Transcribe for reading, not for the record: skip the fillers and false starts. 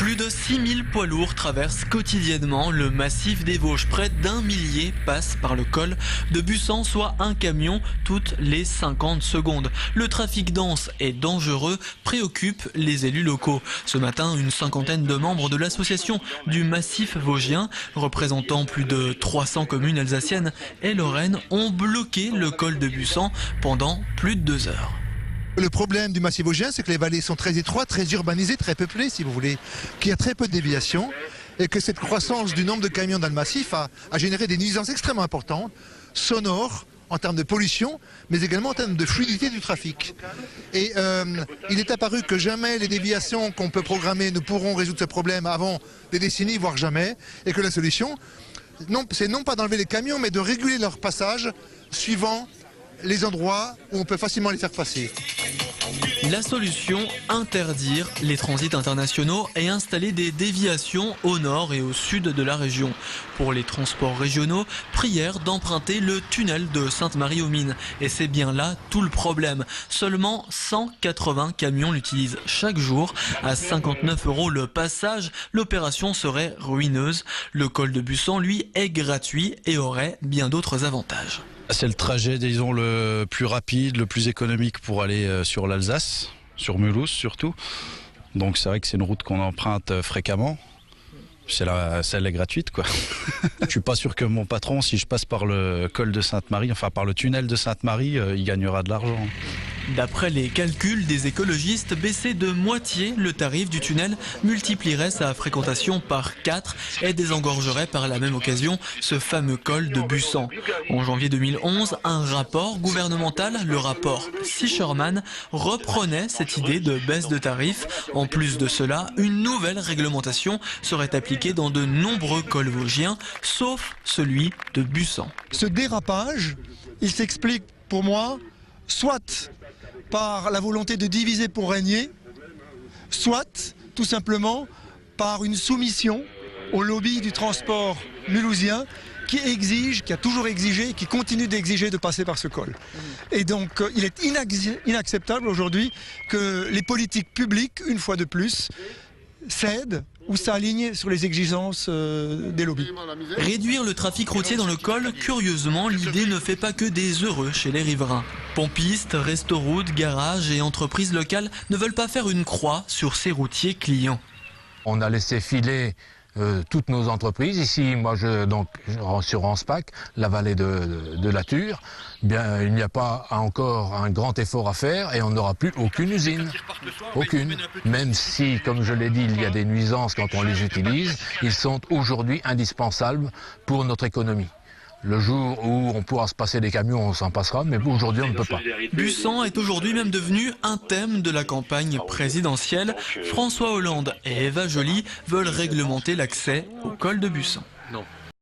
Plus de 6000 poids lourds traversent quotidiennement le massif des Vosges. Près d'1 millier passent par le col de Bussan, soit un camion toutes les 50 secondes. Le trafic dense et dangereux préoccupe les élus locaux. Ce matin, une cinquantaine de membres de l'association du massif vosgien, représentant plus de 300 communes alsaciennes et lorraines, ont bloqué le col de Bussan pendant plus de 2 heures. Le problème du massif vosgien, c'est que les vallées sont très étroites, très urbanisées, très peuplées, si vous voulez, qu'il y a très peu de déviations et que cette croissance du nombre de camions dans le massif a généré des nuisances extrêmement importantes, sonores, en termes de pollution, mais également en termes de fluidité du trafic. Et il est apparu que jamais les déviations qu'on peut programmer ne pourront résoudre ce problème avant des décennies, voire jamais, et que la solution, c'est non pas d'enlever les camions, mais de réguler leur passage suivant les endroits où on peut facilement les faire passer. La solution, interdire les transits internationaux et installer des déviations au nord et au sud de la région. Pour les transports régionaux, prière d'emprunter le tunnel de Sainte-Marie-aux-Mines. Et c'est bien là tout le problème. Seulement 180 camions l'utilisent chaque jour. À 59 € le passage, l'opération serait ruineuse. Le col de Bussan, lui, est gratuit et aurait bien d'autres avantages. C'est le trajet, disons, le plus rapide, le plus économique pour aller sur l'Alsace, sur Mulhouse surtout. Donc c'est vrai que c'est une route qu'on emprunte fréquemment. Celle est gratuite, quoi. Je suis pas sûr que mon patron, si je passe par le col de Sainte-Marie, enfin par le tunnel de Sainte-Marie, il gagnera de l'argent. D'après les calculs des écologistes, baisser de moitié le tarif du tunnel multiplierait sa fréquentation par 4 et désengorgerait par la même occasion ce fameux col de Bussan. En janvier 2011, un rapport gouvernemental, le rapport Sicherman, reprenait cette idée de baisse de tarifs. En plus de cela, une nouvelle réglementation serait appliquée dans de nombreux cols vosgiens, sauf celui de Bussan. Ce dérapage, il s'explique pour moi soit par la volonté de diviser pour régner, soit tout simplement par une soumission au lobby du transport mulhousien qui exige, qui a toujours exigé, qui continue d'exiger de passer par ce col. Et donc il est inacceptable aujourd'hui que les politiques publiques, une fois de plus, cèdent ou s'alignent sur les exigences des lobbies. Réduire le trafic routier dans le col, curieusement, l'idée ne fait pas que des heureux chez les riverains. Pompistes, restos-routes, garages et entreprises locales ne veulent pas faire une croix sur ces routiers clients. On a laissé filer toutes nos entreprises. Ici, moi, sur Ranspach, la vallée de la Ture, bien, il n'y a pas encore un grand effort à faire et on n'aura plus aucune usine. Aucune. Même si, comme je l'ai dit, il y a des nuisances quand on les utilise, ils sont aujourd'hui indispensables pour notre économie. Le jour où on pourra se passer des camions, on s'en passera, mais aujourd'hui, on ne peut pas. Bussan est aujourd'hui même devenu un thème de la campagne présidentielle. François Hollande et Eva Joly veulent réglementer l'accès au col de Bussan. Non.